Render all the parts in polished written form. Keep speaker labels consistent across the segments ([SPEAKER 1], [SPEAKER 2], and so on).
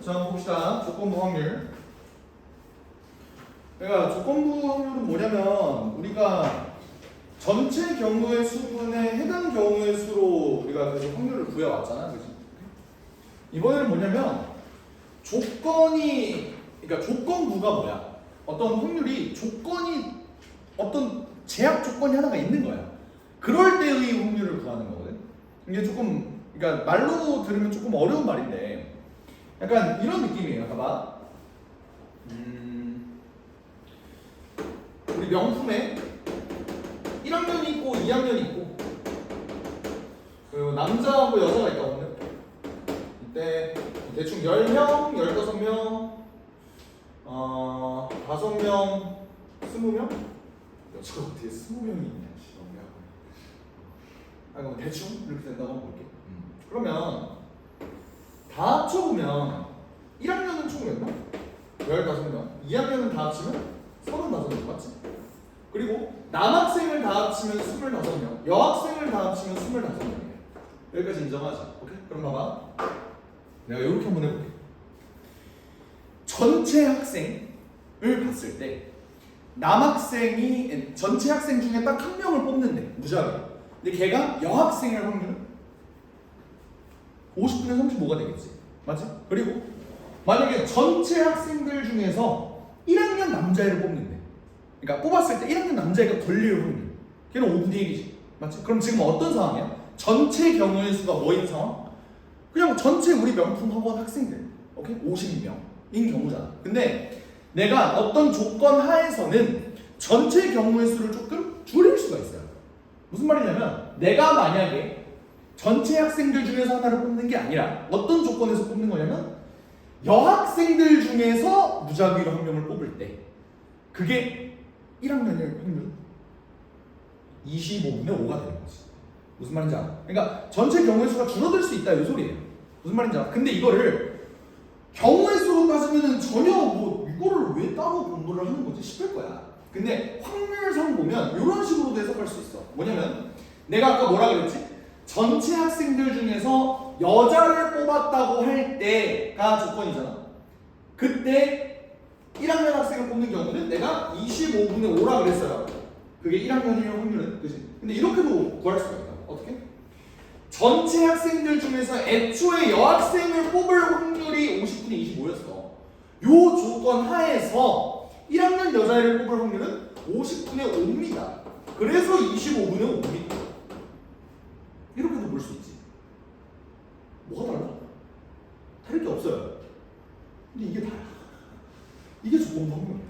[SPEAKER 1] 자, 한번 봅시다. 조건부 확률. 그러니까 조건부 확률은 뭐냐면 우리가 전체 경우의 수분에 해당 경우의 수로 우리가 계속 확률을 구해왔잖아, 그지? 이번에는 뭐냐면 조건이, 그러니까 조건부가 뭐야? 어떤 확률이 조건이 어떤 제약 조건이 하나가 있는 거야. 그럴 때의 확률을 구하는 거거든. 이게 조금, 그러니까 말로 들으면 조금 어려운 말인데, 약간 이런 느낌이에요. 아까 봐. 우리 명품에 1학년이 있고 2학년이 있고, 그리고 남자하고 여자가 있다고 하면 이때 대충 10명, 15명, 5명, 20명? 여자가 어떻게 20명이 있냐, 너무 대충 이렇게 된다고 한번 볼게. 그러면 다 합쳐보면 1학년은 총 몇 명? 15명. 2학년은 다 합치면 35명, 맞지? 그리고 남학생을 다 합치면 25명, 여학생을 다 합치면 25명이에요. 여기까지 인정하지? 오케이? 그럼 봐봐. 내가 이렇게 한번 해볼게. 전체 학생을 봤을 때 남학생이 전체 학생 중에 딱 한 명을 뽑는데 무작위. 근데 걔가 여학생일 확률은 50분의 35가 되겠지. 맞지? 그리고 만약에 전체 학생들 중에서 1학년 남자애를 뽑는데, 그러니까 뽑았을 때 1학년 남자애가 걸릴 확률, 걔는 5분의 1이지. 맞지? 그럼 지금 어떤 상황이야? 전체 경우의 수가 뭐인 상황? 그냥 전체 우리 명품 학원 학생들, 오케이? 52명인 경우잖아. 근데 내가 어떤 조건 하에서는 전체 경우의 수를 조금 줄일 수가 있어요. 무슨 말이냐면 내가 만약에 전체 학생들 중에서 하나를 뽑는 게 아니라 어떤 조건에서 뽑는 거냐면 여학생들 중에서 무작위로 한 명을 뽑을 때 그게 1학년일 확률 25분의 5가 되는 거지. 무슨 말인지 알아? 그러니까 전체 경우의 수가 줄어들 수 있다 이 소리예요. 무슨 말인지 알아? 근데 이거를 경우의 수로 따지면 전혀 뭐 이거를 왜 따로 공부를 하는 거지 싶을 거야. 근데 확률상 보면 이런 식으로도 해석할 수 있어. 뭐냐면 내가 아까 뭐라 그랬지? 전체 학생들 중에서 여자를 뽑았다고 할 때가 조건이잖아. 그때 1학년 학생을 뽑는 경우는 내가 25분의 5라 그랬어요. 그게 1학년일 확률은, 그치? 근데 이렇게도 구할 수가 있다. 어떻게? 전체 학생들 중에서 애초에 여학생을 뽑을 확률이 50분의 25였어. 요 조건 하에서 1학년 여자애를 뽑을 확률은 50분의 5입니다. 그래서 25분의 5입니다. 이렇게도 볼 수 있지. 뭐가 달라? 다를 게 없어요. 근데 이게 달라. 이게 조건부 확률이야.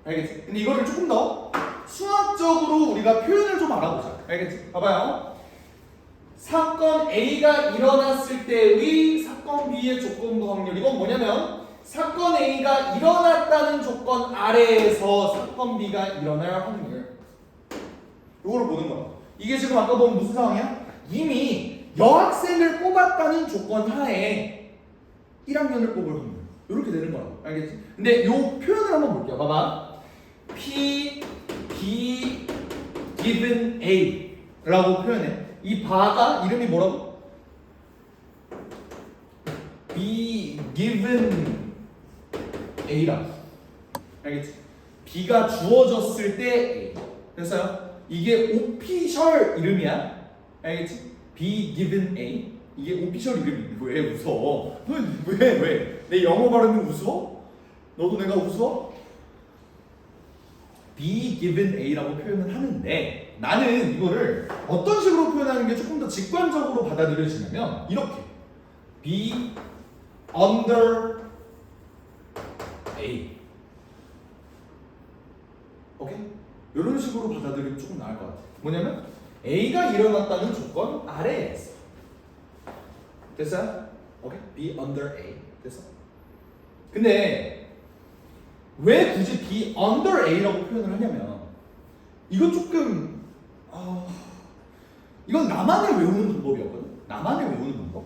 [SPEAKER 1] 알겠지? 근데 이거를 조금 더 수학적으로 우리가 표현을 좀 알아보자. 알겠지? 봐봐요. 사건 A가 일어났을 때의 사건 B의 조건부 확률. 이건 뭐냐면 사건 A가 일어났다는 조건 아래에서 사건 B가 일어날 확률. 이거를 보는 거야. 이게 지금 아까 보면 무슨 상황이야? 이미 여학생을 뽑았다는 조건 하에 1학년을 뽑을 확률. 이렇게 되는 거라고. 알겠지? 근데 이 표현을 한번 볼게요. 봐봐. P, B, given A 라고 표현해. 이 바가 이름이 뭐라고? B given A라고. 알겠지? B가 주어졌을 때 A. 됐어요? 이게 오피셜 이름이야. 알겠지? B given A. 이게 오피셜 이름이. 왜 웃어? 왜? 내 영어 발음이 웃어? 너도 내가 웃어? B given A라고 표현을 하는데 나는 이거를 어떤 식으로 표현하는 게 조금 더 직관적으로 받아들여지냐면 이렇게 B under A. 오케이? 이런 식으로 받아들이면 조금 나을 것 같아. 뭐냐면 A가 일어났다는 조건 아래에 있어. 됐어요? 오케이? B under A. 됐어? 근데 왜 굳이 B under A라고 표현을 하냐면 이건 조금 이건 나만의 외우는 방법이었거든. 나만의 외우는 방법.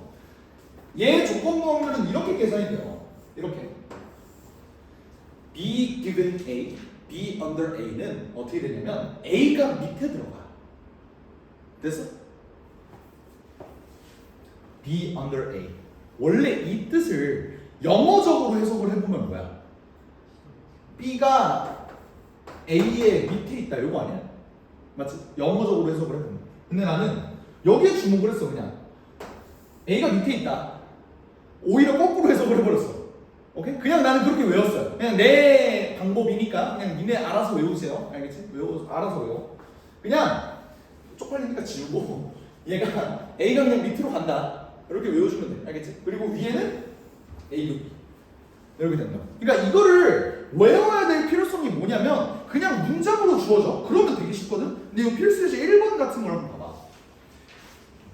[SPEAKER 1] 얘 조건부 확률은 이렇게 계산이 돼요. 이렇게 B given A, B under A는 어떻게 되냐면 A가 밑에 들어가. 됐어? B under A. 원래 이 뜻을 영어적으로 해석을 해보면 뭐야? B가 A의 밑에 있다 이거 아니야? 맞지? 영어적으로 해석을 해보면. 근데 나는 여기에 주목을 했어. 그냥 A가 밑에 있다. 오히려 거꾸로 해석을 해버렸어. 오케이? 그냥 나는 그렇게 외웠어요. 그냥 내 방법이니까 그냥 니네 알아서 외우세요. 알겠지? 알아서 외워. 그냥 쪽팔리니까 지우고 얘가 A가 그냥 밑으로 간다. 이렇게 외워주면 돼. 알겠지? 그리고 위에는 A급 이렇게 된다. 그러니까 이거를 외워야 될 필요성이 뭐냐면 그냥 문장으로 주어져. 그러면 되게 쉽거든? 근데 이 필수 예제 1번 같은 걸 한번 봐봐.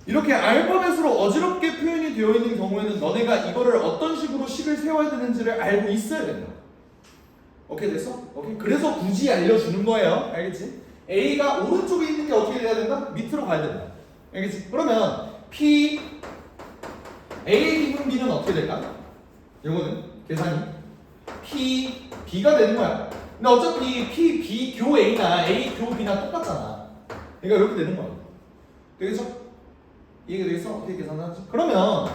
[SPEAKER 1] 이렇게 알파벳으로 어지럽게 표현이 되어 있는 경우에는 너네가 이거를 어떤 식으로 식을 세워야 되는지를 알고 있어야 된다. 오케이 됐어? 오케이. 그래서 굳이 알려주는 거예요. 알겠지? A가 오른쪽에 있는 게 어떻게 돼야 된다? 밑으로 가야 된다. 알겠지? 그러면 P A 기분 B는 어떻게 될까? 이거는 계산이 P B가 되는 거야. 근데 어차피 P B 교 A나 A 교 B나 똑같잖아. 그러니까 이렇게 되는 거야. 되겠죠? 이해가 되겠어? 어떻게 계산하지? 그러면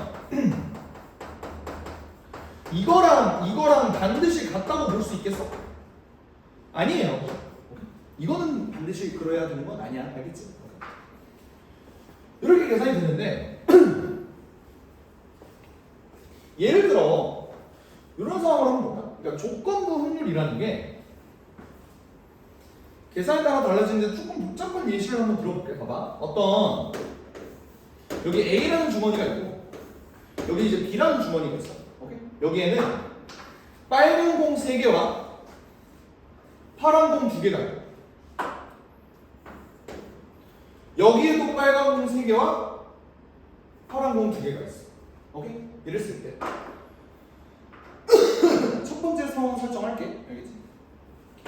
[SPEAKER 1] 이거랑 반드시 같다고 볼 수 있겠어? 아니에요. 이거는 반드시 그래야 되는 건 아니야. 알겠지? 이렇게 계산이 되는데 예를 들어 이런 상황을 한번 볼까? 그러니까 조건부 확률이라는 게 계산에 따라 달라지는데 조금 복잡한 예시를 한번 들어볼게. 봐봐. 어떤 여기 A라는 주머니가 있고 여기 이제 B라는 주머니가 있어. 오케이? 여기에는 빨간 공 3개와 파란 공 2개가 있고 여기에도 빨간 공 3개와 파란 공 2개가 있어. 오케이? 이랬을 때 첫 번째 상황 설정할게. 알겠지?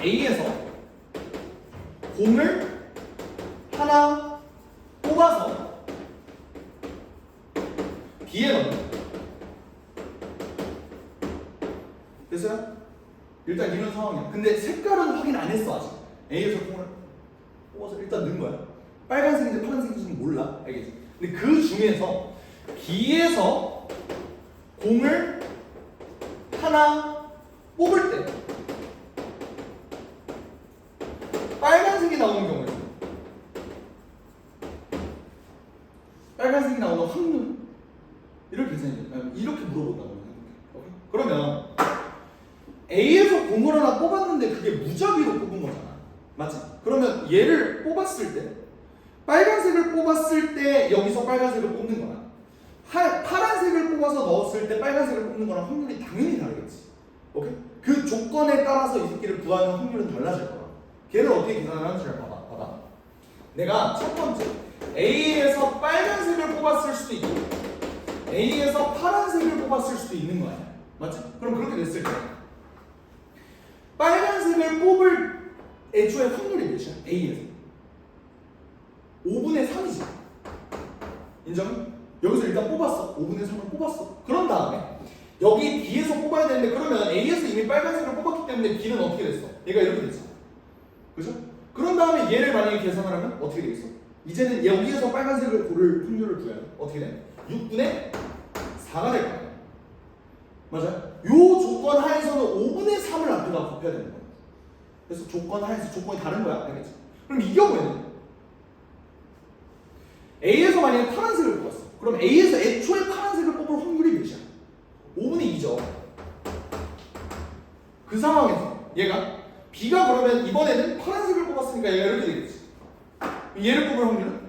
[SPEAKER 1] A에서 공을 하나 뽑아서 B에 넣는. 됐어요? 일단 이런 상황이야. 근데 색깔은 확인 안 했어 아직. A에서 공을 뽑아서 일단 넣은 거야. 빨간색인지 파란색인지는 몰라. 알겠지? 근데 그 중에서 B에서 공을 하나 뽑을 때 빨간색이 나오는 경우에 빨간색이 나오는 확률 이렇게 계산해. 이렇게 물어본다고 생각해. 그러면 A에서 공을 하나 뽑았는데 그게 무작위로 뽑은 거잖아. 맞지? 그러면 얘를 뽑았을 때 빨간색을 뽑았을 때 여기서 빨간색을 뽑는 거랑 파란색을 뽑아서 넣었을 때 빨간색을 뽑는 거랑 확률이 당연히 다르겠지. 오케이? 그 조건에 따라서 이 새끼를 구하는 확률은 달라질 거야. 걔를 어떻게 계산을 하는지를 봐봐. 내가 첫 번째 A에서 빨간색을 뽑았을 수도 있고 A에서 파란색을 뽑았을 수도 있는 거 아니야. 맞지? 그럼 그렇게 됐을 때 빨간색을 뽑을 애초에 확률이 몇이야? A에서 5분의 3이지. 인정? 여기서 일단 뽑았어. 5분의 3을 뽑았어. 그런 다음에 여기 B에서 뽑아야 되는데 그러면 A에서 이미 빨간색을 뽑았기 때문에 B는 어떻게 됐어? 얘가 이렇게 됐어. 그죠? 그런 다음에 얘를 만약에 계산을 하면 어떻게 되겠어? 이제는 여기에서 빨간색을 고를 확률을 구해야 돼. 어떻게 돼? 6분의 4가 될 거야. 맞아요? 요 조건 하에서는 5분의 3을 앞에다 곱해야 되는 거야. 그래서 조건 하에서 조건이 다른 거야. 알겠지? 그럼 이 경우에는 A에서 만약에 파란색을 뽑았어. 그럼 A에서 애초에 파란색을 뽑을 확률이 몇이야? 5분의 2죠. 그 상황에서 얘가 B가 그러면 이번에는 파란색을 뽑았으니까 얘가 이렇게 되겠지. 얘를 뽑을 확률은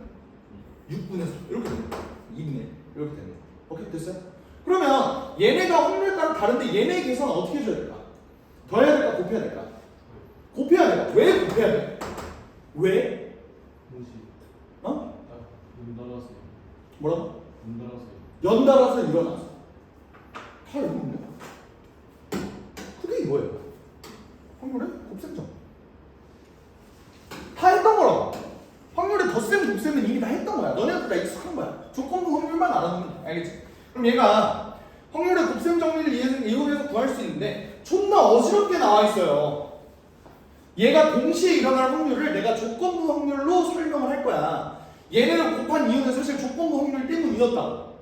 [SPEAKER 1] 6분의 3 이렇게 되는 거야. 2분의 1 이렇게 되는 거야. 오케이 됐어요? 그러면 얘네가 확률 따라 다른데 얘네 계산은 어떻게 해줘야 될까? 더해야 될까? 곱해야 될까? 곱해야 될까? 왜 곱해야 돼? 왜?
[SPEAKER 2] 뭐지?
[SPEAKER 1] 어?
[SPEAKER 2] 연달아서.
[SPEAKER 1] 뭐라고?
[SPEAKER 2] 연달아서.
[SPEAKER 1] 연달아서 일어나서 다 읽었네. 그게 이거예요. 확률의 곱셈점. 다 했던 거라고. 확률의 덧셈, 곱셈은 이미 다 했던 거야. 너네한테 다 익숙한 거야. 조건부 확률만 알아두면 돼. 알겠지? 그럼 얘가 확률의 곱셈 정리를 이용해서 구할 수 있는데 존나 어지럽게 나와 있어요. 얘가 동시에 일어날 확률을 내가 조건부 확률로 설명을 할 거야. 얘네를 곱한 이유는 사실 조건부 확률 때문이었다고.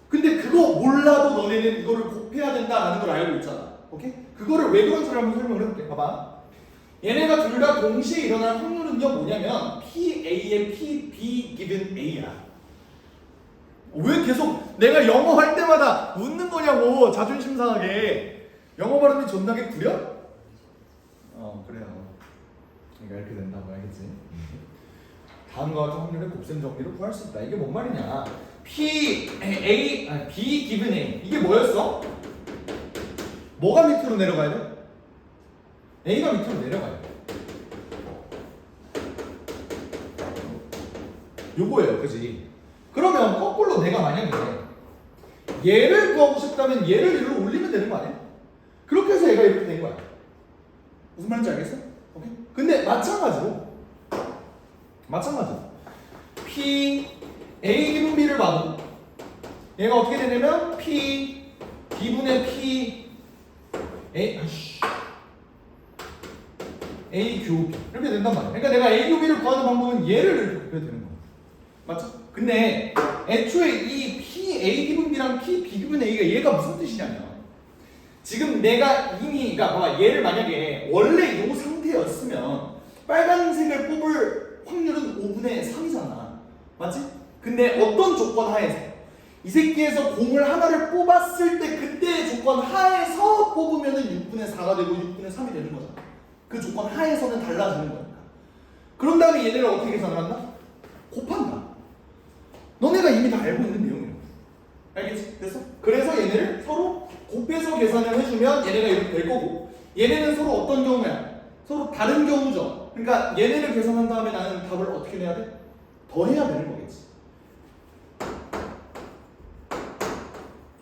[SPEAKER 1] 근데 그거 몰라도 너네는 이거를 곱해야 된다라는 걸 알고 있잖아. 오케이? 그거를 왜 그런지를 한번 설명을 해볼게. 봐봐. 얘네가 둘 다 동시에 일어날 확률은요 뭐냐면 PA의 PB given A야. 왜 계속 내가 영어 할 때마다 웃는 거냐고 자존심 상하게. 영어 발음이 존나게 구려? 그래요. 그러니까 이렇게 된다고 알겠지? 다음과 같은 확률의 곱셈 정리로 구할 수 있다. 이게 뭔 말이냐? B given A 이게 뭐였어? 뭐가 밑으로 내려가야 돼? A가 밑으로 내려가야 돼. 요거예요, 그지? 그러면 거꾸로 내가 만약에 얘를 구하고 싶다면 얘를 일로 올리면 되는 거 아니야? 그렇게 해서 얘가 이렇게 된 거야. 무슨 말인지 알겠어? 오케이? 근데 마찬가지로 P A 기분 B를 봐도 얘가 어떻게 되냐면 P B분의 P A 교 B 이렇게 된단 말이야. 그러니까 내가 A 교 B를 구하는 방법은 얘를 이렇게 곱해야 되는 거야. 맞죠? 근데 애초에 이 P A 기분 B랑 P B 기분 A가 얘가 무슨 뜻이냐면 지금 내가 이미 그러니까 봐봐 얘를 만약에 원래 이 상태였으면 빨간색을 뽑을 확률은 5분의 3이잖아. 맞지? 근데 어떤 조건 하에서 이 새끼에서 공을 하나를 뽑았을 때 그때의 조건 하에서 뽑으면은 6분의 4가 되고 6분의 3이 되는 거잖아. 그 조건 하에서는 달라지는 거니까. 그런 다음에 얘네를 어떻게 계산을 한다? 곱한다. 너네가 이미 다 알고 있는 내용이야. 알겠지? 됐어? 그래서 얘네를 서로 곱해서 계산을 해주면 얘네가 이렇게 될 거고 얘네는 서로 어떤 경우야? 서로 다른 경우죠. 그러니까 얘네를 계산한 다음에 나는 답을 어떻게 내야 돼? 더해야 되는 거겠지.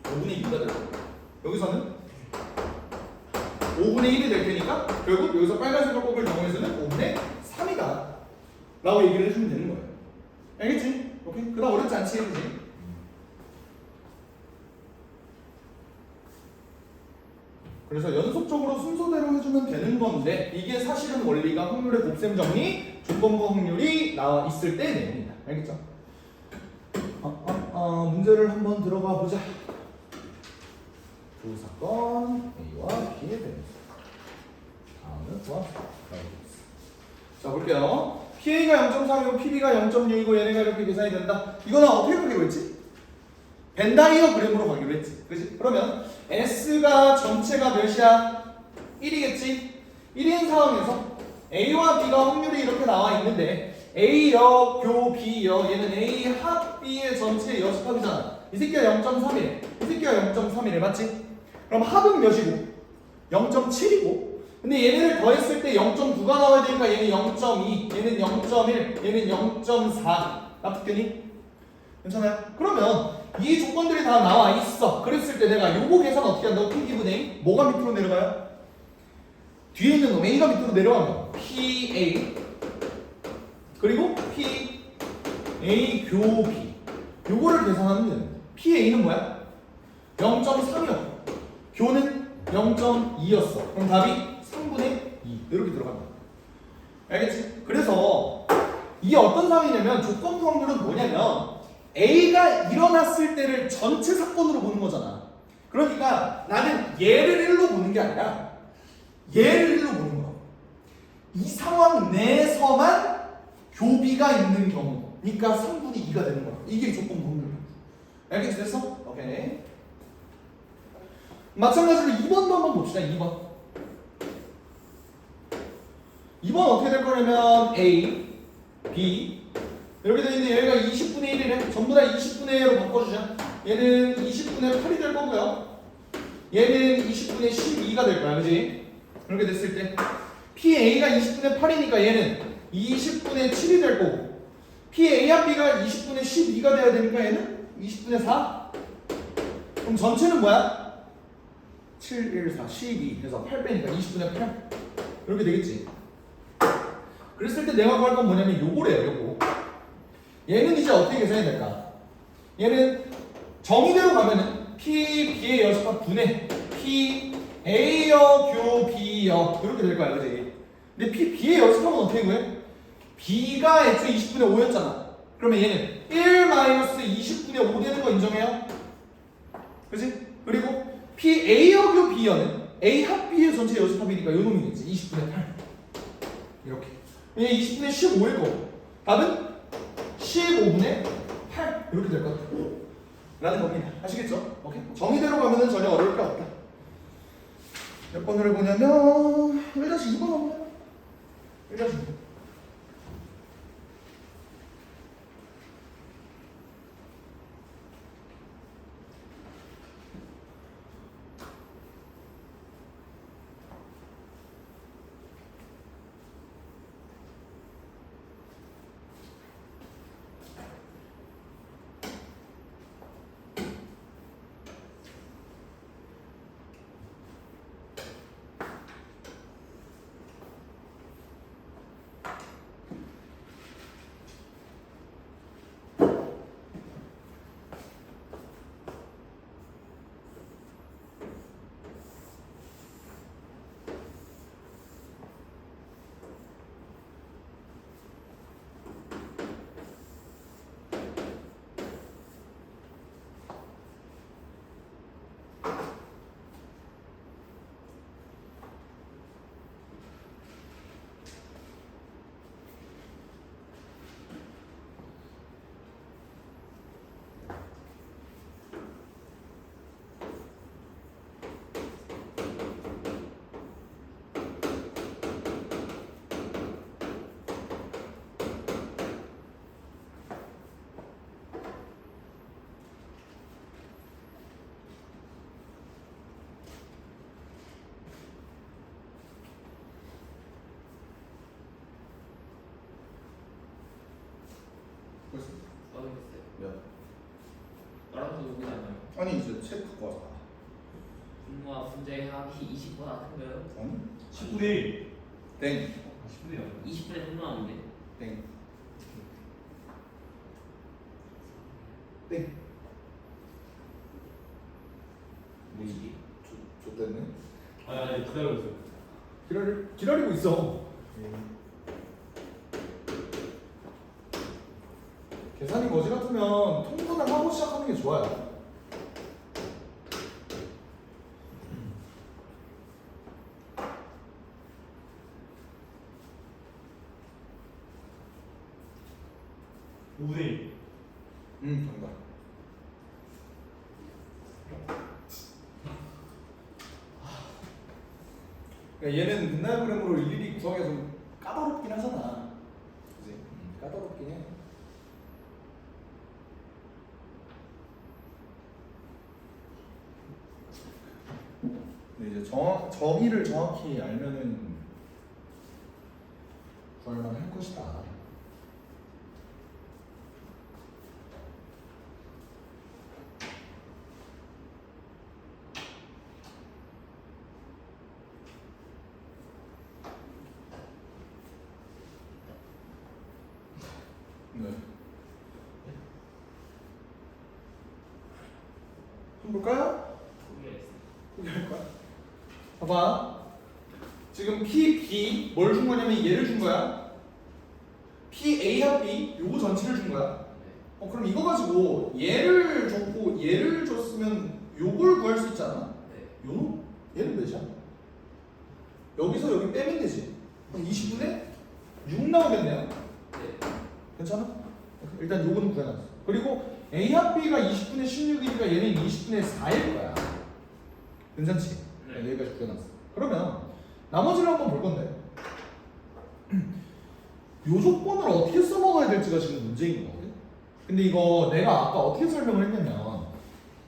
[SPEAKER 1] 5분의 2가 될 거고 여기서는 5분의 1이 될 테니까 결국 여기서 빨간색을 뽑을 경우에서는 5분의 3이다 라고 얘기를 해주면 되는 거예요. 알겠지? 오케이? 그다음 어렵지 않지? 그지? 그래서 연속적으로 순서대로 해주면 되는 건데 이게 사실은 원리가 확률의 곱셈 정리, 조건부 확률이 나와 있을 때 내용이다. 알겠죠? 문제를 한번 들어가 보자. 두 사건 A와 B의 변수. 다음은 뭐? 자 볼게요. PA가 0.3이고 PB가 0.6이고 얘네가 이렇게 계산이 된다. 이거는 어떻게 그리고 있지? 벤다이어그램으로 가기로 했지. 그치? 그러면 S가 전체가 몇이야? 1이겠지? 1인 상황에서 A와 B가 확률이 이렇게 나와 있는데 A여, 교, B여 얘는 A 합 B의 전체 여집합이잖아. 이 새끼가 0.3이래. 이 새끼가 0.3이래. 맞지? 그럼 합은 몇이고? 0.7이고 근데 얘네를 더했을 때 0.9가 나와야 되니까 얘는 0.2, 얘는 0.1, 얘는 0.4 납득되니? 괜찮아요? 그러면 이 조건들이 다 나와 있어. 그랬을 때 내가 요거 계산 어떻게 한다고? P 기분 A 뭐가 밑으로 내려가요? 뒤에 있는 놈 A가 밑으로 내려가면 PA 그리고 P A 교 B 요거를 계산하면 됩니다. PA는 뭐야? 0.3이었고 교는 0.2였어. 그럼 답이 3분의 2 이렇게 들어간다. 알겠지? 그래서 이게 어떤 상황이냐면 조건부 확률은 뭐냐면 A가 일어났을 때를 전체 사건으로 보는 거잖아. 그러니까 나는 얘를 1로 보는 게 아니라 얘를 1로 보는 거야. 이 상황 내에서만 교비가 있는 경우니까 3분의 2가 되는 거야. 이게 조건부 확률이야. 알겠지? 됐어? 오케이. 마찬가지로 2번도 한번 봅시다. 2번 어떻게 될 거냐면 A, B 이렇게 되어 있는데 여기가 20분의 1이래. 전부 다 20분의 1로 바꿔주자. 얘는 20분의 8이 될 거고요. 얘는 20분의 12가 될 거야. 그지? 그렇게 됐을 때 PA가 20분의 8이니까 얘는 20분의 7이 될 거고 PA와 B가 20분의 12가 돼야 되니까 얘는 20분의 4. 그럼 전체는 뭐야? 7, 1, 4, 12 해서 8 빼니까 20분의 8 이렇게 되겠지. 그랬을 때 내가 구할 건 뭐냐면 요거래요. 요거 얘는 이제 어떻게 계산이 될까? 얘는 정의대로 가면은 P, B의 여집합 분의 P, A여, 교, B여 이렇게 될 거야. 그지? 근데 P, B의 여집합은 어떻게 구해? B가 애초에 20분의 5였잖아. 그러면 얘는 1 20분의 5 되는 거 인정해요? 그지? 그리고 PA여교 B여는 A 합 B의 전체 여집합이니까 요 놈이겠지. 20분의 8 이렇게. 얘 20분의 15일 거고 답은 15분의 8 이렇게 될 것 같아요. 라는 겁니다. 아시겠죠? 오케이. 정의대로 가면은 전혀 어려울 게 없다. 몇 번을 해보냐면 1-2번 없나요? 1-2번. 벌써?
[SPEAKER 2] 써야겠어요.
[SPEAKER 1] 몇?
[SPEAKER 2] 알아서 오지 않아요.
[SPEAKER 1] 아니 이제 책 갖고 와서 봐.
[SPEAKER 2] 분모와 분자의 합이 20보다 큰가요?
[SPEAKER 1] 아니?
[SPEAKER 3] 10분의 1.
[SPEAKER 1] 땡.
[SPEAKER 3] 10분의 0.
[SPEAKER 2] 20분의 3 나오는데.
[SPEAKER 1] 땡. 땡.
[SPEAKER 2] 뭐지?
[SPEAKER 1] 좆됐네.
[SPEAKER 3] 아니 기다려주세요.
[SPEAKER 1] 기다리고 있어. 계산이 거지 같으면 통분을 하고 시작하는 게 좋아요.
[SPEAKER 3] 분의 1.
[SPEAKER 1] 정답. 그러니까 얘는 벤다이어그램으로 일일이 구하기가 좀 까다롭긴 하잖아. 그지? 까다롭긴 해. 근데 이제 정의를 정확히 알면은 구할만 할 것이다. 네. 좀 볼까요? 포기할 거야. 봐봐. 지금 P, B 뭘 준 거냐면 얘를 준 거야. P, A 합 B 요거 전체를 준 거야. 그럼 이거 가지고 얘를 줬고 얘를 줬으면 요걸 구할 수 있잖아.
[SPEAKER 2] 네.
[SPEAKER 1] 요? 얘는 몇이야? 여기서 여기 빼면 되지. 그럼 20분에 6 나오겠네요.
[SPEAKER 2] 네.
[SPEAKER 1] 괜찮아? 일단 요거는 구해놨어. 그리고 A 합 B가 20분의 16이니까 얘는 20분의 4일 거야. 괜찮지?
[SPEAKER 2] 네.
[SPEAKER 1] 여기까지 구해놨어. 그러면 나머지를 한번 볼 건데 요 조건을 어떻게 써먹어야 될지가 지금 문제인 거거든. 근데 이거 내가 아까 어떻게 설명을 했냐면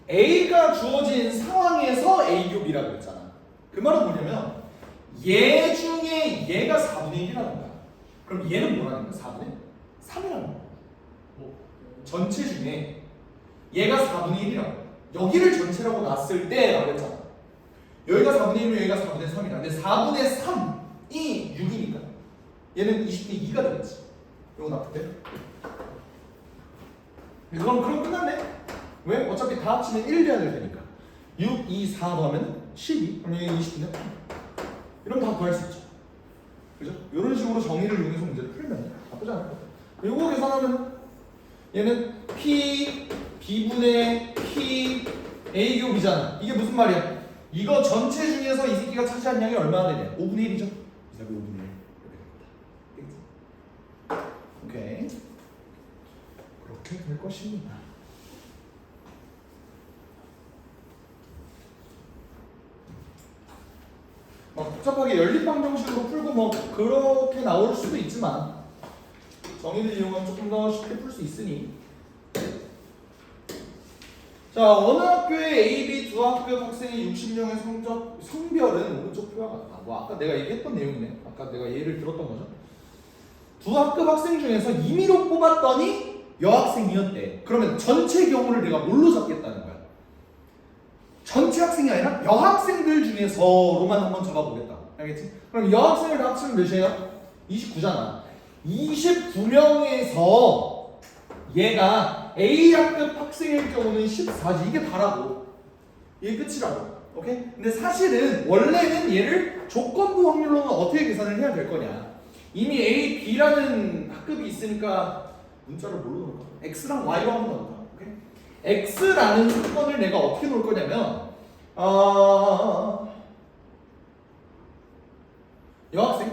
[SPEAKER 1] A가 주어진 상황에서 A 겹이라고 했잖아. 그 말은 뭐냐면 얘 중에 얘가 4분의 1이라는 거야. 그럼 얘는 뭐라는 거야? 4분의 3이라는 거야. 전체 중에 얘가 4분의 1이라고. 여기를 전체라고 놨을 때라고 했잖아. 여기가 4분의 1이면 여기가 4분의 3이라. 근데 4분의 3이 6이니까 얘는 20분의 2가 되겠지. 이거 나쁠 때. 그럼 끝났네. 왜? 어차피 다 합치면 1 돼야 될 테니까. 6, 2, 4 더하면 12. 그럼 얘 20분의 8. 이러면 다 구할 수 있죠. 그죠? 이런 식으로 정의를 이용해서 문제를 풀면 나쁘지 않을 것 같아요. 이거 계산하면 얘는 P, B분의 P, A 겹이잖아. 이게 무슨 말이야? 이거 전체 중에서 이 새끼가 차지한 양이 얼마나 되냐? 5분의 1이죠? 이 답이 5분의 1 이렇게 됩니다. 오케이. 그렇게 될 것입니다. 막 복잡하게 연립방정식으로 풀고 뭐 그렇게 나올 수도 있지만 정의를 이용하면 조금 더 쉽게 풀 수 있으니. 자, 어느 학교의 A, B 두 학급 학생의 60명의 성별은 오른쪽 표와 같다. 뭐 아까 내가 얘기했던 내용이네. 아까 내가 예를 들었던 거죠. 두 학급 학생 중에서 임의로 뽑았더니 여학생이었대. 그러면 전체 경우를 내가 뭘로 잡겠다는 거야? 전체 학생이 아니라 여학생들 중에서로만 한번 잡아보겠다. 알겠지? 그럼 여학생을 다 합치면 몇이에요? 29잖아. 29명에서 얘가 A학급 학생일 경우는 14지. 이게 다라고. 이게 끝이라고. 오케이? 근데 사실은 원래는 얘를 조건부 확률로는 어떻게 계산을 해야 될 거냐? 이미 A, B라는 학급이 있으니까 문자를 뭘로 넣을까? X랑 Y로 한번 넣을까? 오케이? X라는 사건을 내가 어떻게 놓을 거냐면 여학생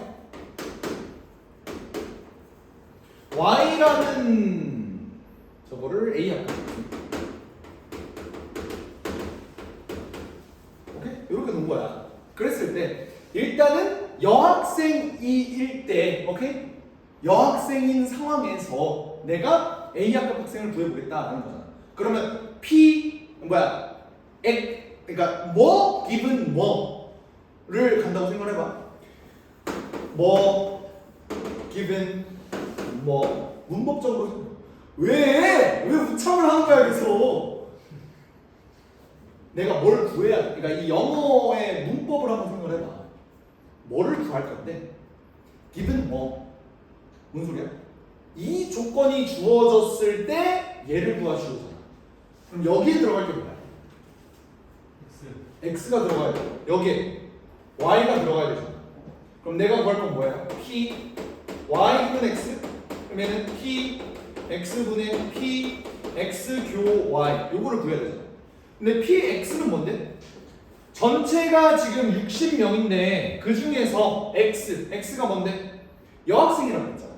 [SPEAKER 1] Y라는 저거를 A학급. 오케이? 이렇게 놓은 거야. 그랬을 때 일단은 여학생일 때, 오케이? 여학생인 상황에서 내가 A학급 학생을 구해보겠다라는 거잖아. 그러면 P 그러니까 뭐 given 뭐를 간다고 생각해봐. 뭐 given 뭐 문법적으로 왜 우참을 하는 거야 계속. 내가 뭘 구해야 돼. 그러니까 이 영어의 문법을 한번 생각을 해봐. 뭐를 구할 건데 given 뭐 뭔 소리야? 이 조건이 주어졌을 때 얘를 구하시오잖아. 그럼 여기에 들어갈 게 뭐야? X가 들어가야 돼. 여기에 Y가 들어가야 되잖아. 그럼 내가 구할 건 뭐야? P Y분의 X 그러면은 P X분의 P X 교 Y 요거를 구해야 되잖아. 근데 PX는 뭔데? 전체가 지금 60명인데 그 중에서 X가 뭔데? 여학생이라고 했잖아.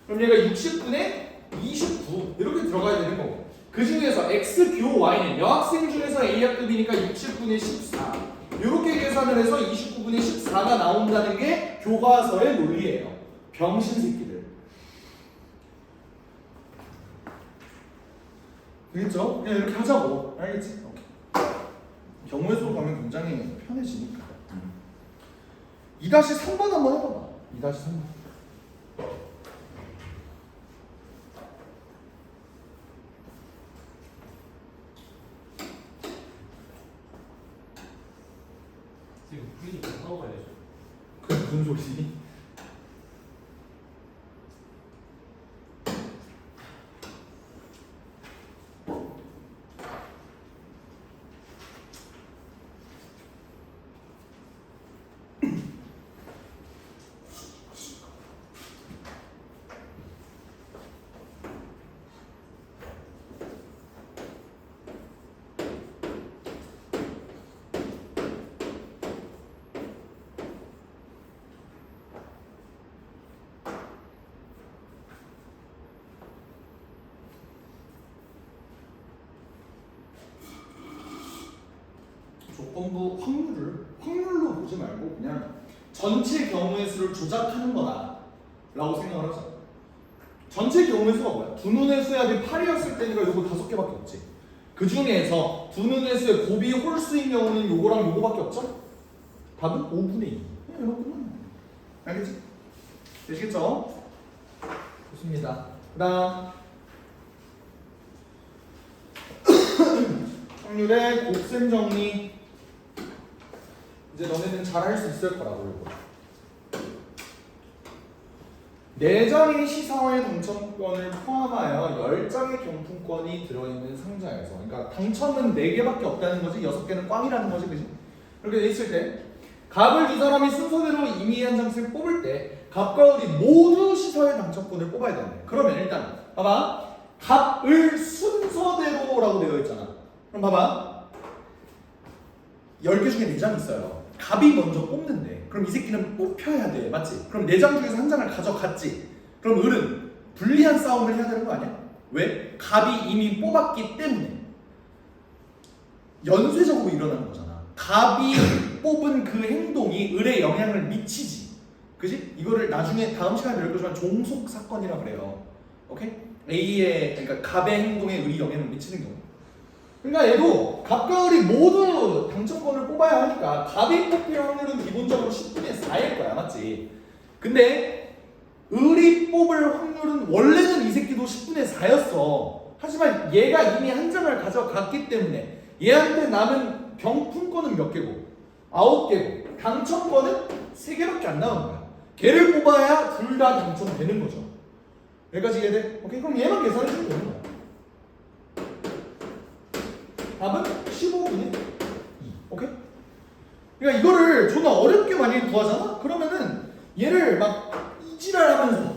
[SPEAKER 1] 그럼 얘가 60분의 29 이렇게 들어가야 되는 거고. 그 중에서 X 교 Y는 여학생 중에서 A학급이니까 60분의 14 이렇게 계산을 해서 29분의 14가 나온다는 게 교과서의 논리예요. 병신 새끼들. 되겠죠? 그냥 이렇게 하자고. 알겠지? 경우의 수로 가면 굉장히 편해지니까. 2-3번 한번 해봐봐. 2-3번.
[SPEAKER 3] 지금 풀리니까 사고 가야 되죠.
[SPEAKER 1] 그게 무슨 소리지? 조건부 확률로 보지 말고 그냥 전체 경우의 수를 조작하는 거다 라고 생각을 하자. 전체 경우의 수가 뭐야? 두 눈의 수압이 8이었을 때니까 요거 5개밖에 없지. 그 중에서 두 눈의 수의 곱이 홀수인 경우는 요거랑 요거밖에 없죠? 답은 5분의 2. 이렇구나. 알겠지? 되시겠죠? 좋습니다. 그다음 확률의 곱셈 정리. 이제 너네는 잘 할 수 있을 거라고 이거. 4장의 시사회 당첨권을 포함하여 10장의 경품권이 들어있는 상자에서, 그러니까 당첨은 4개밖에 없다는 거지, 6개는 꽝이라는 거지, 그지? 이렇게 돼 있을 때 갑을 두 사람이 순서대로 임의 한 장씩 뽑을 때 갑과 을이 모두 시사회 당첨권을 뽑아야 되는데, 그러면 일단 봐봐, 갑을 순서대로라고 되어 있잖아. 그럼 봐봐, 10개 중에 4장이 있어요. 갑이 먼저 뽑는데 그럼 이 새끼는 뽑혀야 돼. 맞지? 그럼 4장 중에서 한 장을 가져갔지. 그럼 을은 불리한 싸움을 해야 되는 거 아니야? 왜? 갑이 이미 뽑았기 때문에. 연쇄적으로 일어나는 거잖아. 갑이 뽑은 그 행동이 을에 영향을 미치지. 그지? 이거를 나중에 다음 시간에 배울 거지만 종속 사건이라 그래요. 오케이? A의 그러니까 갑의 행동에 을이 영향을 미치는 경우. 그러니까 얘도 갑과 을이 모두 당첨권을 뽑아야 하니까 갑이 뽑힐 확률은 기본적으로 10분의 4일 거야. 맞지? 근데 을이 뽑을 확률은 원래는 이 새끼도 10분의 4였어. 하지만 얘가 이미 한 장을 가져갔기 때문에 얘한테 남은 병풍권은 몇 개고? 9개고 당첨권은 3개밖에 안 나오는 거야. 걔를 뽑아야 둘 다 당첨되는 거죠. 여기까지 이해돼? 오케이? 그럼 얘만 계산해주면 되는 거야. 답은 15분의 2. 오케이? 그러니까 이거를 존나 어렵게 많이 구하잖아? 그러면은 얘를 막 이지랄하면서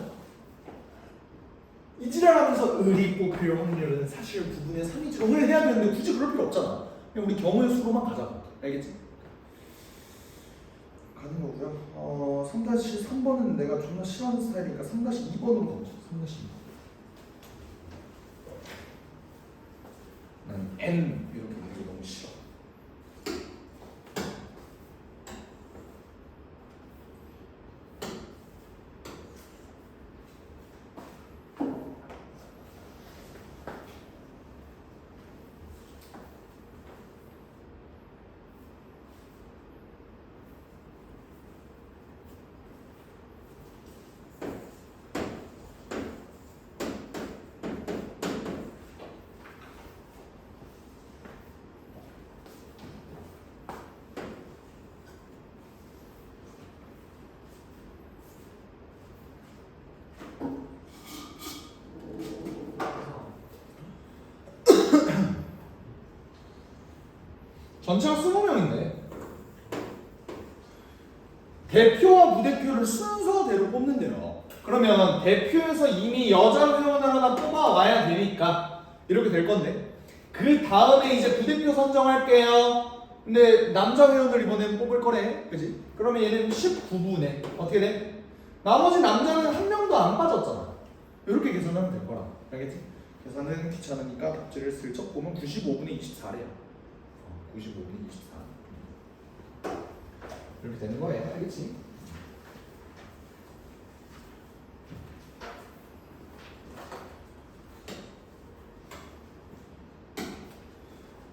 [SPEAKER 1] 을이 뽑힐 확률은 사실 9분의 3이죠. 해야 되는데 굳이 그럴 필요 없잖아. 그냥 우리 경우의 수로만 가자고. 알겠지? 가는 거고요. 3-3번은 내가 존나 싫어하는 스타일이니까 3-2번으로 가보자. 3-2번. 난 N 이렇게 보는 게 너무 싫어. 전체가 20명인데 대표와 부대표를 순서대로 뽑는데요. 그러면 대표에서 이미 여자 회원을 하나 뽑아와야 되니까 이렇게 될 건데 그 다음에 이제 부대표 선정할게요. 근데 남자 회원을 이번엔 뽑을 거래. 그지? 그러면 얘는 19분에 어떻게 돼? 나머지 남자는 한 명도 안 빠졌잖아. 이렇게 계산하면 될 거라. 알겠지? 계산은 귀찮으니까 답지를 슬쩍 보면 95분의 24래요. 95분의 24 이렇게 되는 거예요. 알겠지?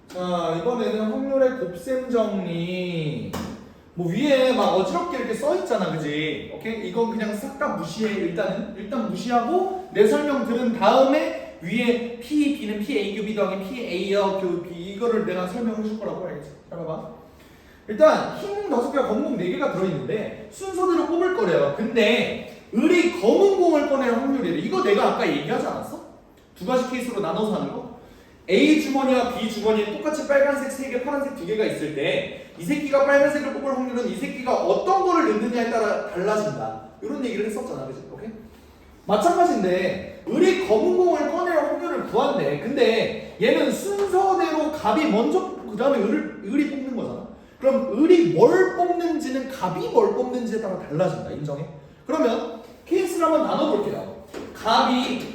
[SPEAKER 1] 자, 이번에는 확률의 곱셈 정리. 뭐 위에 막 어지럽게 이렇게 써 있잖아, 그지? 오케이? 이건 그냥 싹 다 무시해. 일단 무시하고 내 설명 들은 다음에 위에 P, B는 PA 교비 더하기 PA여 교비 이거를 내가 설명해 줄 거라고. 알겠지? 자, 봐봐. 일단 흰 5개와 검은 공 4개가 들어있는데 순서대로 뽑을 거래요. 근데 을이 검은 공을 꺼낼 확률이래. 이거 내가 아까 얘기하지 않았어? 두 가지 케이스로 나눠서 하는 거? A 주머니와 B 주머니에 똑같이 빨간색 3개, 파란색 2개가 있을 때 이 새끼가 빨간색을 뽑을 확률은 이 새끼가 어떤 거를 넣느냐에 따라 달라진다. 이런 얘기를 했었잖아. 그치? 오케이? 마찬가지인데 을이 검은 공을 꺼낼 확률을 구한대. 근데 얘는 순서대로 갑이 먼저 그 다음에 을이 뽑는 거잖아. 그럼 을이 뭘 뽑는지는 갑이 뭘 뽑는지에 따라 달라진다. 인정해? 그러면 케이스를 한번 나눠볼게요. 갑이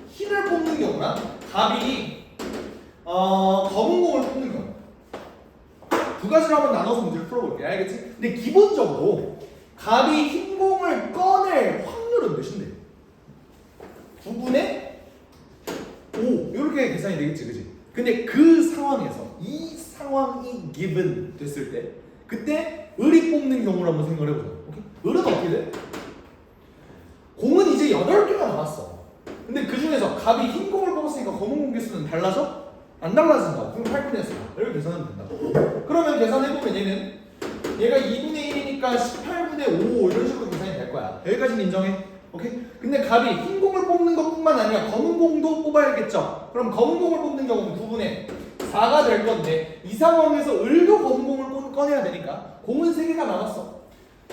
[SPEAKER 1] 흰을 뽑는 경우랑 갑이 검은 공을 뽑는 경우 두 가지로 한번 나눠서 문제를 풀어볼게요. 알겠지? 근데 기본적으로 갑이 흰 공을 꺼낼 확률은 몇인데? 9분의 5 이렇게 계산이 되겠지, 그지? 근데 그 상황에서 이 상황이 given 됐을 때 그때 을이 뽑는 경우를 한번 생각을 해보자. 오케이? 을은 어떻게 돼? 공은 이제 8개가 남았어. 근데 그 중에서 갑이 흰 공을 뽑았으니까 검은 공 개수는 달라져? 안 달라진다. 그럼 8분의 4 이렇게 계산하면 된다. 그러면 계산해보면 얘가 2분의 1이니까 18분의 5 이런 식으로 계산이 될 거야. 여기까지는 인정해? 오케이? 근데 갑이 흰 공을 뽑는 것뿐만 아니라 검은 공도 뽑아야겠죠? 그럼 검은 공을 뽑는 경우는 9분의 4가 될 건데 이 상황에서 을도 검은 공을 꺼내야 되니까 공은 3개가 남았어.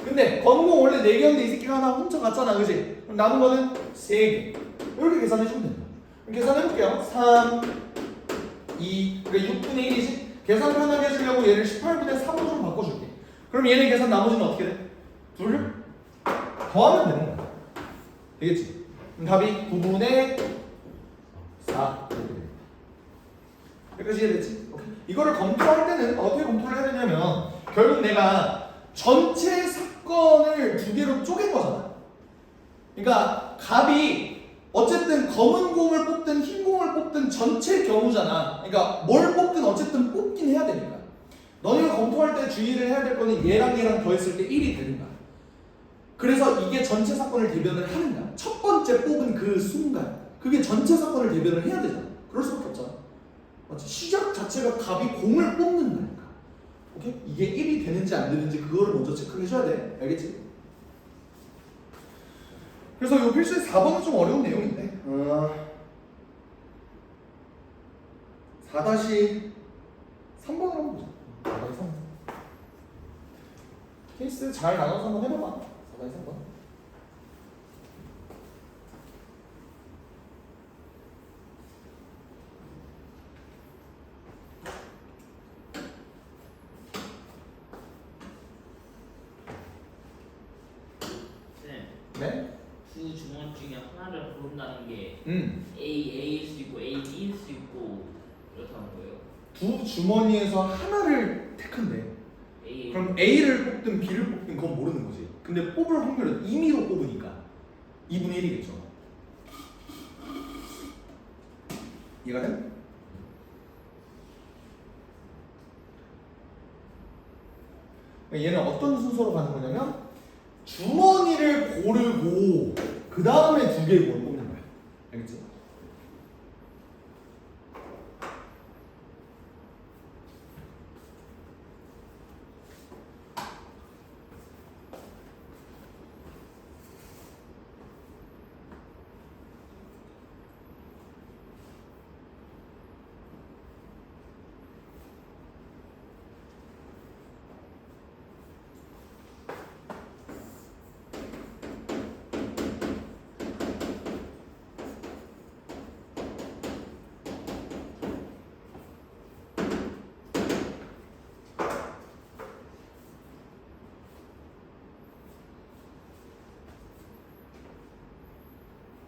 [SPEAKER 1] 근데 검은 공 원래 4개였는데 이 새끼가 하나 훔쳐갔잖아, 그지? 그럼 남은 거는 3개. 이렇게 계산해주면 된다. 그럼 계산해볼게요. 3, 2, 그러니까 6분의 1이지? 계산 편하게 해주려고 얘를 18분의 3으로 좀 바꿔줄게. 그럼 얘네 계산 나머지는 어떻게 돼? 둘을 더하면 되는 거야. 되겠지? 그럼 답이 9분의 4 이렇게 됩니다. 여기까지 이해됐지? 오케이. 이거를 검토할 때는 어떻게 검토를 해야 되냐면 결국 내가 전체 사건을 두 개로 쪼갠 거잖아. 그러니까 값이 어쨌든 검은 공을 뽑든 흰 공을 뽑든 전체 경우잖아. 그러니까 뭘 뽑든 어쨌든 뽑긴 해야 되니까. 너네가 검토할 때 주의를 해야 될 거는 얘랑 얘랑 더했을 때 1이 되는가. 그래서 이게 전체 사건을 대변을 하는가. 첫 번째 뽑은 그 순간 그게 전체 사건을 대변을 해야 되잖아. 그럴 수밖에 없잖아. 맞지? 시작 자체가 값이 공을 뽑는다니까. 오케이? 이게 1이 되는지 안 되는지 그거를 먼저 체크를 해줘야 돼. 알겠지? 그래서 이 필수의 4번은 좀 어려운 내용인데 4-3번을 한번 보자. 4-3번 케이스 잘 나눠서 한번 해봐봐. 4-3번 네?
[SPEAKER 2] 두 주문 중에 하나를 고른다는 게 A일 수 있고 A, B일 수 있고 이렇다는 거예요.
[SPEAKER 1] 두 주머니에서 하나를 택한대.
[SPEAKER 2] A,
[SPEAKER 1] 그럼 A를 뽑든 B를 뽑든 그건 모르는 거지. 근데 뽑을 확률은 임의로 뽑으니까 2분의 1이겠죠. 이해가 돼? 얘는 어떤 순서로 가는 거냐면 주머니를 고르고 그 다음에 두 개의 공을 뽑는 거야. 알겠지?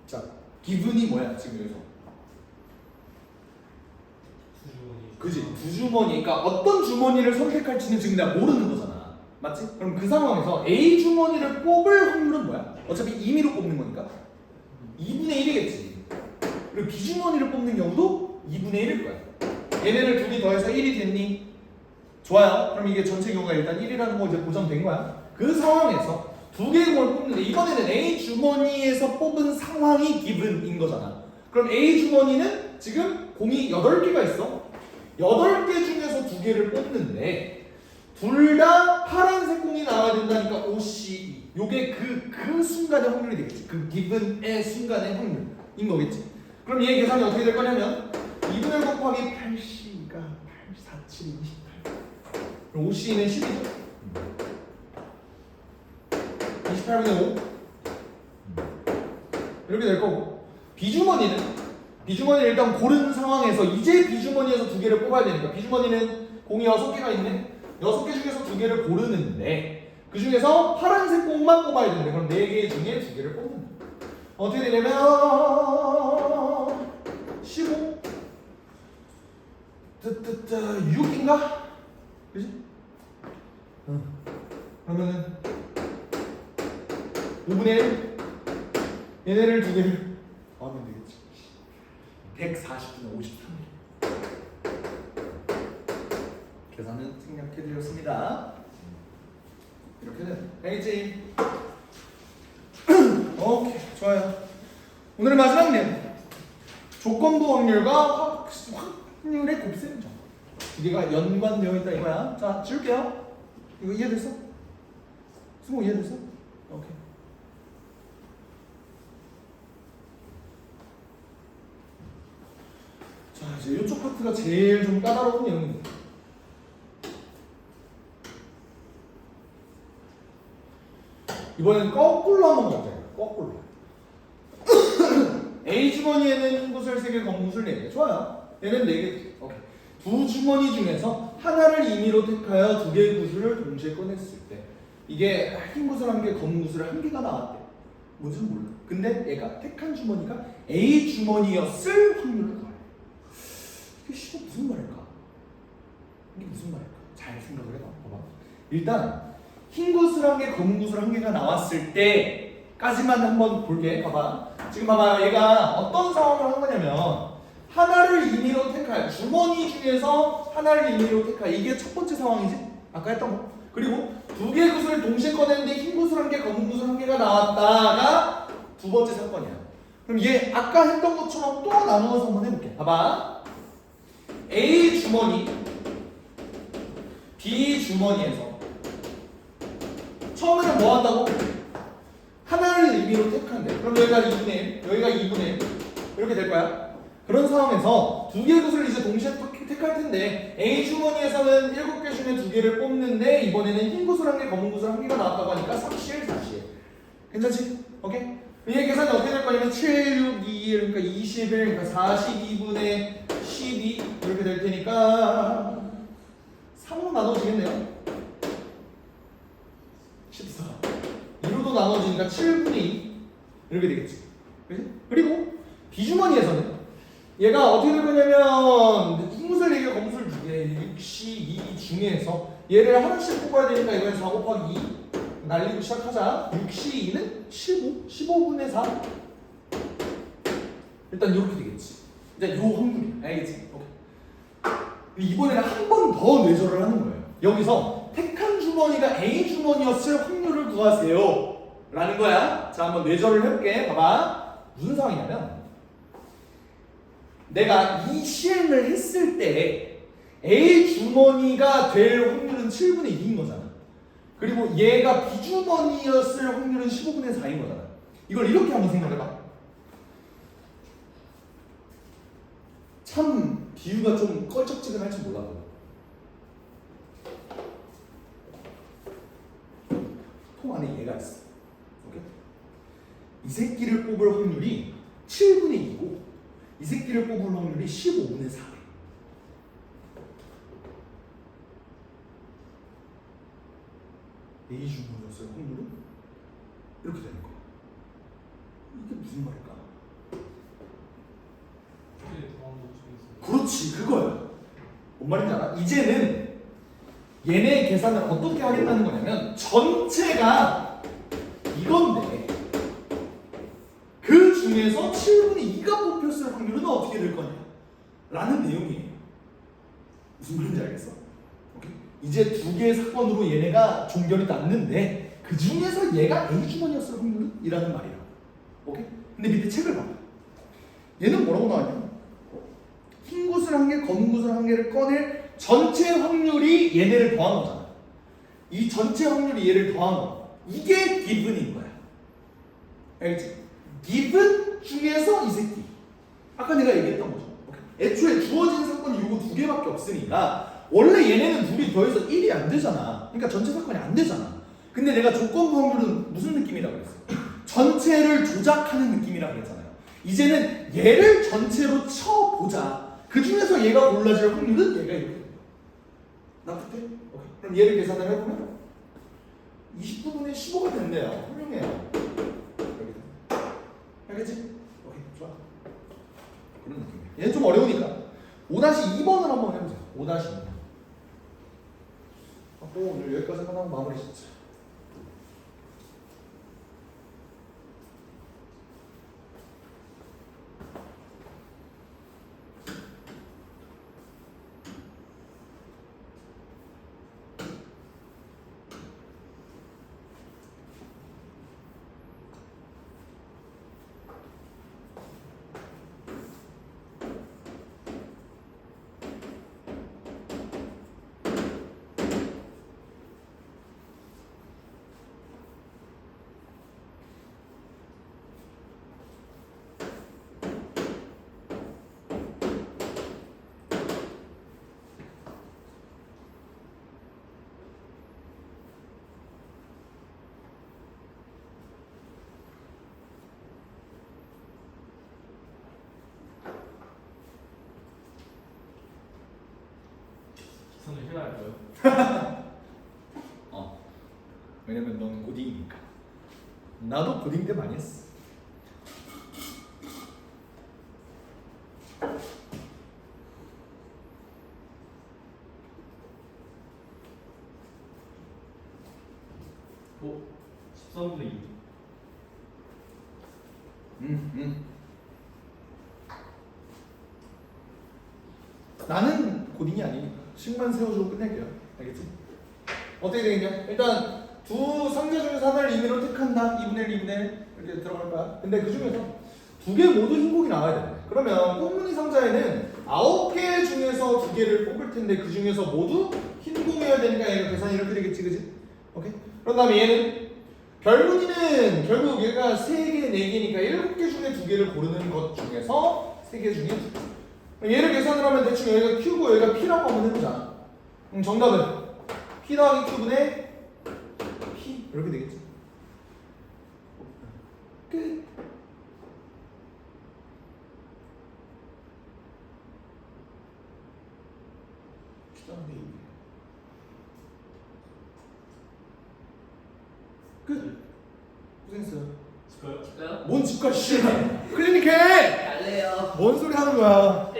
[SPEAKER 1] 자, 기분이 뭐야 지금 여기서?
[SPEAKER 3] 두 주머니.
[SPEAKER 1] 그지? 두 주머니. 그러니까 어떤 주머니를 선택할지는 지금 내가 모르는 거잖아. 맞지? 그럼 그 상황에서 A 주머니를 뽑을 확률은 뭐야? 어차피 임의로 뽑는 거니까 2분의 1이겠지. 그리고 B 주머니를 뽑는 경우도 2분의 1일 거야. 얘네를 둘이 더해서 1이 됐니? 좋아요. 그럼 이게 전체 경우가 일단 1이라는 거 이제 보정된 거야. 그 상황에서 두 개의 공을 뽑는데 이번에는 A 주머니에서 뽑은 상황이 기분인 거잖아. 그럼 A 주머니는 지금 공이 8개가 있어. 8개 중에서 두 개를 뽑는데 둘 다 파란색 공이 나와야 된다니까 OCE. 요게 그 순간의 확률이 되겠지. 그 기분의 순간의 확률인 거겠지. 그럼 얘 계산이 어떻게 될 거냐면 2분의 1 곱하기 8C가 8, 4, 7, 28. 그럼 OCE는 10이죠. 28분의 5 이렇게 될 거고 B주머니는 일단 고른 상황에서 이제 B주머니에서 두 개를 뽑아야 되니까 B주머니는 공이 6개가 있네. 6개 중에서 두 개를 고르는데 그 중에서 파란색 공만 뽑아야 되는데 그럼 4개 중에 두 개를 뽑는 거야. 어떻게 되냐면 15 6인가? 그지? 그러면은 5분의 1 얘네를 두 개를 하면 되겠지. 140분의 53mm. 계산은 생략해드렸습니다. 이렇게 되네. 알겠지? 오케이, 좋아요. 오늘의 마지막 내용. 조건부 확률과 확률의 곱셈이죠. 두 개가 연관되어 있다 이거야. 자, 지울게요. 이거 이해됐어? 승호 이해됐어? 오케이. 자, 이제 이쪽 파트가 제일 좀 까다로운 내용입니다. 이번엔 거꾸로 한번 가보자. 거꾸로. A 주머니에는 흰 구슬 3개, 검은 구슬 4개. 좋아요. 얘는 4개. 오케이. 두 주머니 중에서 하나를 임의로 택하여 두 개의 구슬을 동시에 꺼냈을 때 이게 흰 구슬 한 개, 검은 구슬 한 개가 나왔대. 뭔지는 몰라. 근데 얘가 택한 주머니가 A 주머니였을 확률을 구해. 이게 씨발 무슨 말일까? 이게 무슨 말일까? 잘 생각을 해봐. 봐봐. 일단 흰 구슬 한 개, 검은 구슬 한 개가 나왔을 때까지만 한번 볼게. 봐봐. 지금 봐봐. 얘가 어떤 상황을 한 거냐면 하나를 임의로 택하여 주머니 중에서 하나를 임의로 택하여 이게 첫 번째 상황이지? 아까 했던 거. 그리고 두 개의 구슬을 동시에 꺼냈는데 흰 구슬 한 개, 검은 구슬 한 개가 나왔다가 두 번째 사건이야. 그럼 얘 아까 했던 것처럼 또 나누어서 한번 해볼게. 봐봐. A 주머니, B 주머니에서 처음에는 뭐 한다고? 하나를 임의로 택한대. 그럼 여기가 2분의 1, 여기가 2분의 1 이렇게 될 거야. 그런 상황에서 두 개의 구슬을 이제 동시에 택할 텐데 A 주머니에서는 7개 중에 2개를 뽑는데 이번에는 흰 구슬 한 개, 검은 구슬 한 개가 나왔다고 하니까 3실, 4실. 괜찮지? 오케이? 얘 계산이 어떻게 될 거냐면 7, 6, 2, 그러니까 21, 그러니까 42분의 12 이렇게 될 테니까 3으로 나눠지겠네요. 14. 2로도 나눠지니까 7분의 2 이렇게 되겠지. 그치? 그리고 B주머니에서는 얘가 어떻게 될 거냐면 흰구슬 4개, 검은구슬 2개, 62 중에서 얘를 하나씩 뽑아야 되니까 이번엔 4 곱하기 2 날리고 시작하자. 62는 15, 15분의 4 일단 이렇게 되겠지. 이제 요 확률이 알겠지? 오케이. 이번에는 한 번 더 뇌절을 하는 거예요. 여기서 택한 주머니가 A 주머니였을 확률을 구하세요 라는 거야. 자, 한번 뇌절을 해볼게. 봐봐. 무슨 상황이냐면 내가 이 시행을 했을 때 A 주머니가 될 확률은 7분의 2인 거잖아. 그리고 얘가 B 주머니였을 확률은 15분의 4인 거잖아. 이걸 이렇게 한번 생각해봐. 참 비유가 좀 껄쩍지근할지 몰라도 통 안에 얘가 있어. 오케이? 이 새끼를 뽑을 확률이 7분의 2고 이 새끼를 뽑을 확률이 15분의 4배. A 주머니였을 확률은 이렇게 되는 거야. 이게 무슨 말일까? 그렇지, 그거야. 뭔 말인지 알아? 이제는 얘네 계산을 어떻게 하겠다는 거냐면 전체가 이건데 그 중에서 7분의 2가 뽑혔을 확률은 어떻게 될 거냐? 라는 내용이에요. 무슨 말인지 알겠어? 오케이? 이제 두 개의 사건으로 얘네가 종결이 났는데 그 중에서 얘가 A 주머니였을 확률은? 이라는 말이야. 오케이? 근데 밑에 책을 봐. 얘는 뭐라고 나왔냐? 흰 구슬 한 개, 검은 구슬 한 개를 꺼낼 전체 확률이 얘네를 더한 거잖아. 이 전체 확률이 얘를 더한 거. 이게 기분인 거야. 알겠지? 기분 중에서 이 새끼. 아까 내가 얘기했던 거죠. 오케이. 애초에 주어진 사건이 요거 두 개밖에 없으니까 원래 얘네는 둘이 더해서 1이 안 되잖아. 그러니까 전체 사건이 안 되잖아. 근데 내가 조건부 확률은 무슨 느낌이라고 그랬어? 전체를 조작하는 느낌이라고 그랬잖아요. 이제는 얘를 전체로 쳐보자. 그 중에서 얘가 골라질 확률은 얘가 이렇게 됩니다. 납득해? 오케이. 그럼 얘를 계산을 해보면 29분의 15가 됐네요. 훌륭해요. 여기 알겠지? 오케이, 좋아. 그런 느낌이에요. 얘는 좀 어려우니까 5-2번을 한번 해보자. 5-2번. 오늘 여기까지 하고 마무리 짓자. 왜냐면 넌 고딩이니까. 나도 고딩 때 많이 했어.
[SPEAKER 3] 어? 13분의 2.
[SPEAKER 1] 나는 고딩이 아니니까 식만 세워주고 끝낼게요. 알겠지? 어떻게 되겠냐? 일단 두 상자 중에서 하나를 임의로 택한다. 2분의 1, 2분의 1 이렇게 들어갈 거야. 근데 그 중에서 두 개 모두 흰공이 나와야 돼. 그러면 꽃무늬 상자에는 9개 중에서 2개를 뽑을 텐데 그 중에서 모두 흰공이어야 되니까 얘가 계산이 이렇게 되겠지, 그지? 오케이? 그런 다음에 얘는 별무늬는 결국 얘가 3개, 4개니까 7개 중에 2개를 고르는 것 중에서 3개 중에 2개. 얘를 계산을 하면 대충 여기가 Q고 여기가 P라고 한번 해보자. 정답은 P 더하기 Q분의 P 이렇게 되겠지. 끝. P 더하기 끝. 고생했어요.
[SPEAKER 3] 줄까요?
[SPEAKER 2] 될까요?
[SPEAKER 1] 뭔 집가 씨. 클리닉해.
[SPEAKER 2] 갈래요.
[SPEAKER 1] 뭔 소리 하는 거야?